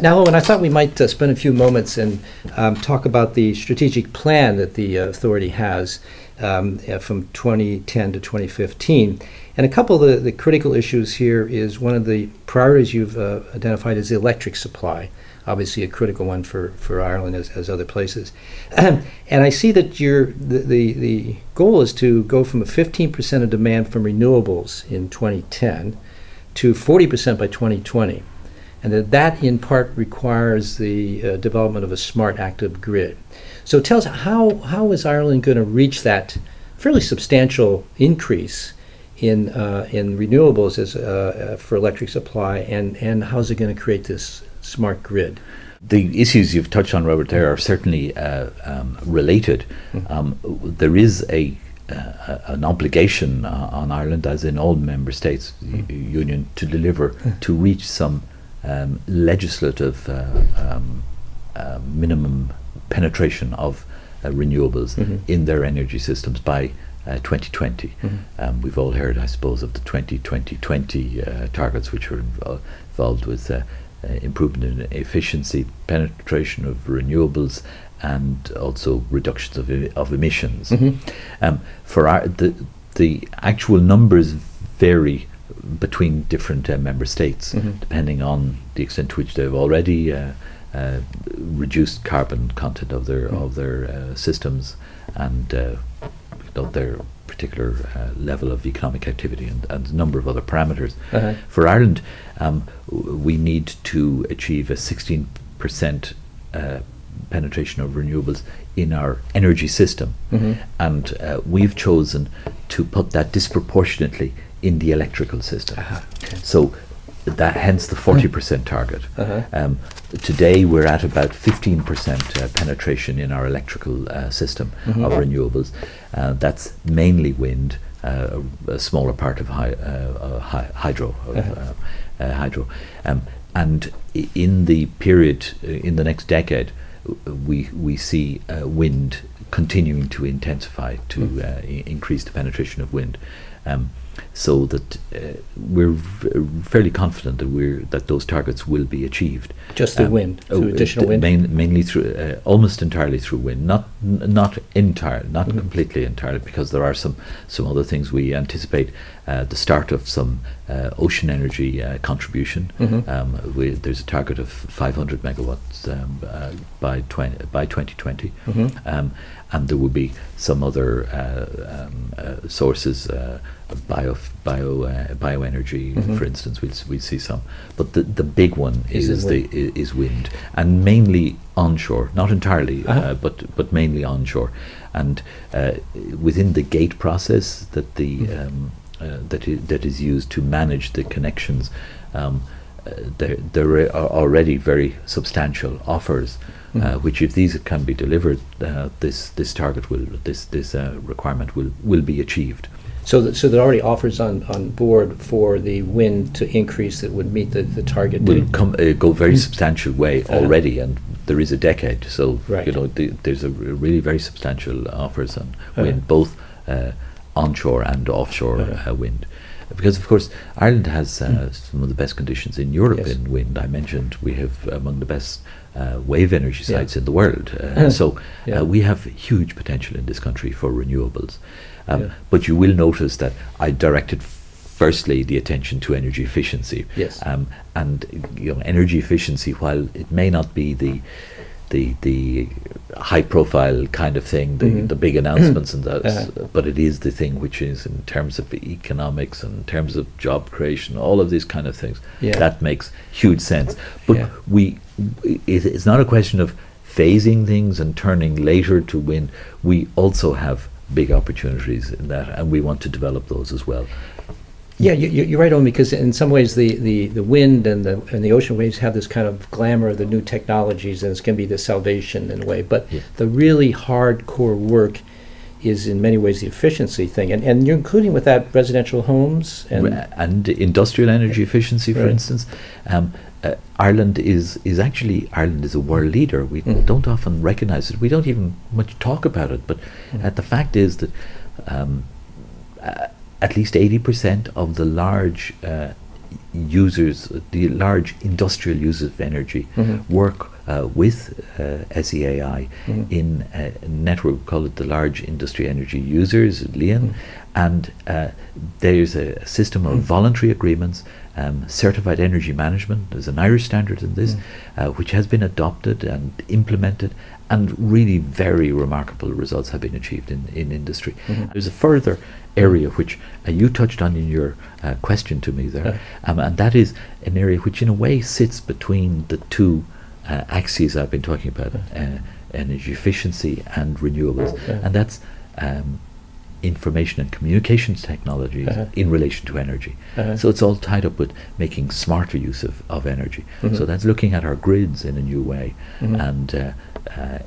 Now, Owen, I thought we might spend a few moments and talk about the strategic plan that the authority has from 2010 to 2015. And a couple of the critical issues here is one of the priorities you've identified is the electric supply, obviously a critical one for Ireland as other places. And I see that the goal is to go from a 15% of demand from renewables in 2010 to 40% by 2020. And that in part requires the development of a smart active grid. So tell us, how is Ireland going to reach that fairly substantial increase in renewables for electric supply, and how is it going to create this smart grid? The issues you've touched on, Robert, there are certainly related. There is an obligation on Ireland, as in all member states union, to deliver, to reach some legislative minimum penetration of renewables in their energy systems by 2020. We've all heard, I suppose, of the 2020 targets, which are involved with improvement in efficiency, penetration of renewables, and also reductions of emissions. For the actual numbers vary between different member states, depending on the extent to which they've already reduced carbon content of their systems, and their particular level of economic activity, and a number of other parameters. For Ireland, we need to achieve a 16% penetration of renewables in our energy system, and we've chosen to put that disproportionately in the electrical system. So that, hence the 40% target. Today we're at about 15% penetration in our electrical system of renewables. That's mainly wind, a smaller part of hydro. And in the period, in the next decade, we see wind continuing to intensify, to increase the penetration of wind. So that we're fairly confident that those targets will be achieved. Just through wind, through additional wind? Mainly through, almost entirely through wind, not completely entirely, because there are some other things. We anticipate the start of some ocean energy contribution. There's a target of 500 megawatts by 2020, and there will be some other sources. Bioenergy, for instance, we'll see some, but the big one is wind, and mainly onshore, not entirely, but mainly onshore. And within the gate process that that is used to manage the connections, there are already very substantial offers, which, if these can be delivered, this target this requirement will be achieved. So there are already offers on board for the wind to increase that would meet the target. Will go very substantial way already, and there is a decade. So there's a really very substantial offers on wind, both onshore and offshore wind. Because of course Ireland has some of the best conditions in Europe in wind. I mentioned we have among the best wave energy sites in the world. So we have huge potential in this country for renewables. But you will notice that I directed firstly the attention to energy efficiency. And energy efficiency, while it may not be the high profile kind of thing, the big announcements and that, but it is the thing which is, in terms of economics and in terms of job creation, all of these kind of things, that makes huge sense. But it's not a question of phasing things and turning later to wind. We also have big opportunities in that, and we want to develop those as well. Yeah, you're right, Owen, because in some ways the wind and the ocean waves have this kind of glamour of the new technologies, and it's going to be the salvation in a way. But the really hardcore work is in many ways the efficiency thing, and you're including with that residential homes and industrial energy efficiency, for instance. Ireland is a world leader. We don't often recognize it. We don't even much talk about it. But the fact is that at least 80% of the large users, the large industrial users of energy, work with SEAI in a network, we call it the Large Industry Energy Users, LIAN, and there's a system of voluntary agreements, certified energy management. There's an Irish standard in this, which has been adopted and implemented, and really very remarkable results have been achieved in industry. There's a further area which you touched on in your question to me there, and that is an area which in a way sits between the two axes I've been talking about, energy efficiency and renewables, and that's information and communications technologies in relation to energy. So it's all tied up with making smarter use of energy. So that's looking at our grids in a new way, and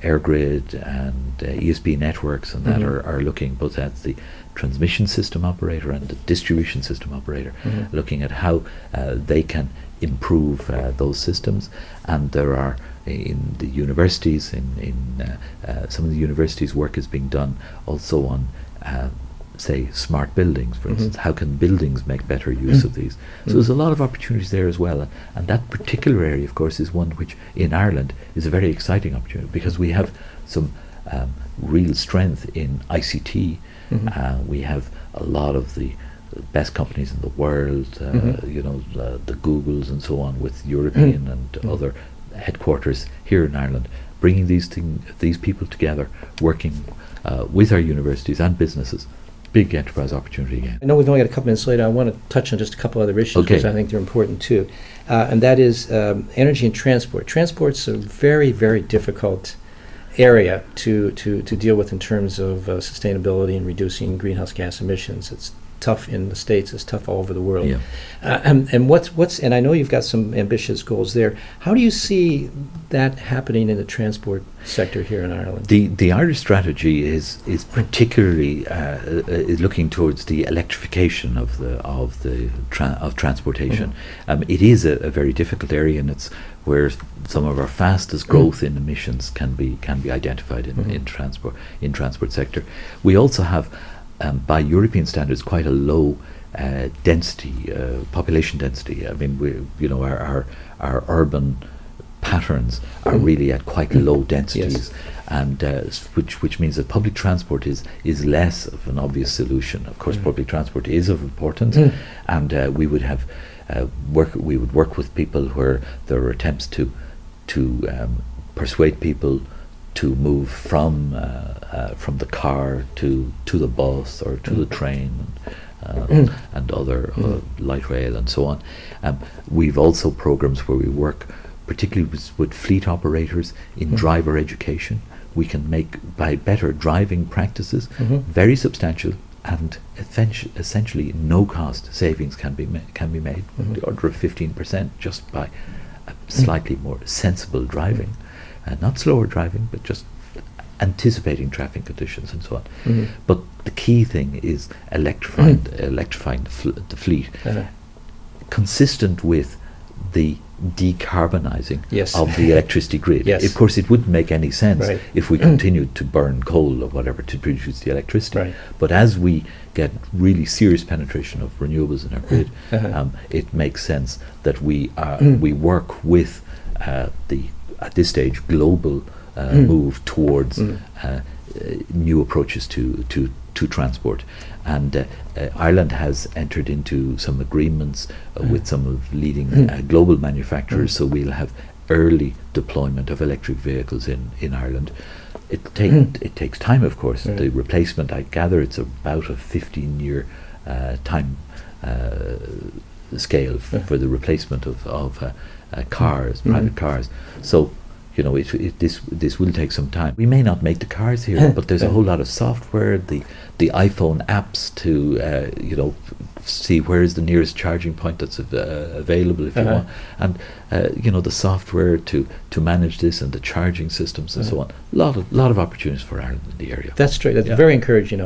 air grid and ESB networks, and that are looking both at the transmission system operator and the distribution system operator, looking at how they can improve those systems. And there are in the universities, in some of the universities, work is being done also on say smart buildings, for instance. How can buildings make better use of these? So there's a lot of opportunities there as well, and that particular area of course is one which in Ireland is a very exciting opportunity, because we have some real strength in ICT. We have a lot of the best companies in the world, you know, the Googles and so on, with European and other headquarters here in Ireland, bringing these people together, working with our universities and businesses. Big enterprise opportunity again. I know we've only got a couple minutes later. I want to touch on just a couple other issues, because I think they're important too, and that is energy and transport. Transport's a very, very difficult area to deal with in terms of sustainability and reducing greenhouse gas emissions. It's tough in the States, it's tough all over the world. And what's and I know you've got some ambitious goals there. How do you see that happening in the transport sector here in Ireland? The Irish strategy is particularly is looking towards the electrification of transportation. It is a very difficult area, and it's where some of our fastest growth in emissions can be identified in transport sector. We also have, by European standards, quite a low density, population density. I mean, our urban patterns are really at quite low densities, and which means that public transport is less of an obvious solution. Of course, public transport is of importance, and we would have work with people where there are attempts to persuade people to move from the car to the bus or to the train, and other light rail and so on. We've also programs where we work particularly with fleet operators in driver education. We can make, by better driving practices, very substantial and essentially no cost savings can be made, the order of 15%, just by slightly more sensible driving. Not slower driving, but just anticipating traffic conditions and so on. But the key thing is electrifying the fleet, consistent with the decarbonizing of the electricity grid. Of course, it wouldn't make any sense if we continued to burn coal or whatever to produce the electricity. But as we get really serious penetration of renewables in our grid, it makes sense that we work with at this stage, global move towards new approaches to transport. And Ireland has entered into some agreements with some of leading global manufacturers, so we'll have early deployment of electric vehicles in Ireland. It takes time, of course. The replacement, I gather, it's about a 15-year time scale for the replacement of cars, private cars. So, this will take some time. We may not make the cars here, but there's a whole lot of software, the iPhone apps to see where is the nearest charging point that's available if you want, and the software to manage this, and the charging systems and so on. A lot of opportunities for Ireland in the area. That's true. That's very encouraging.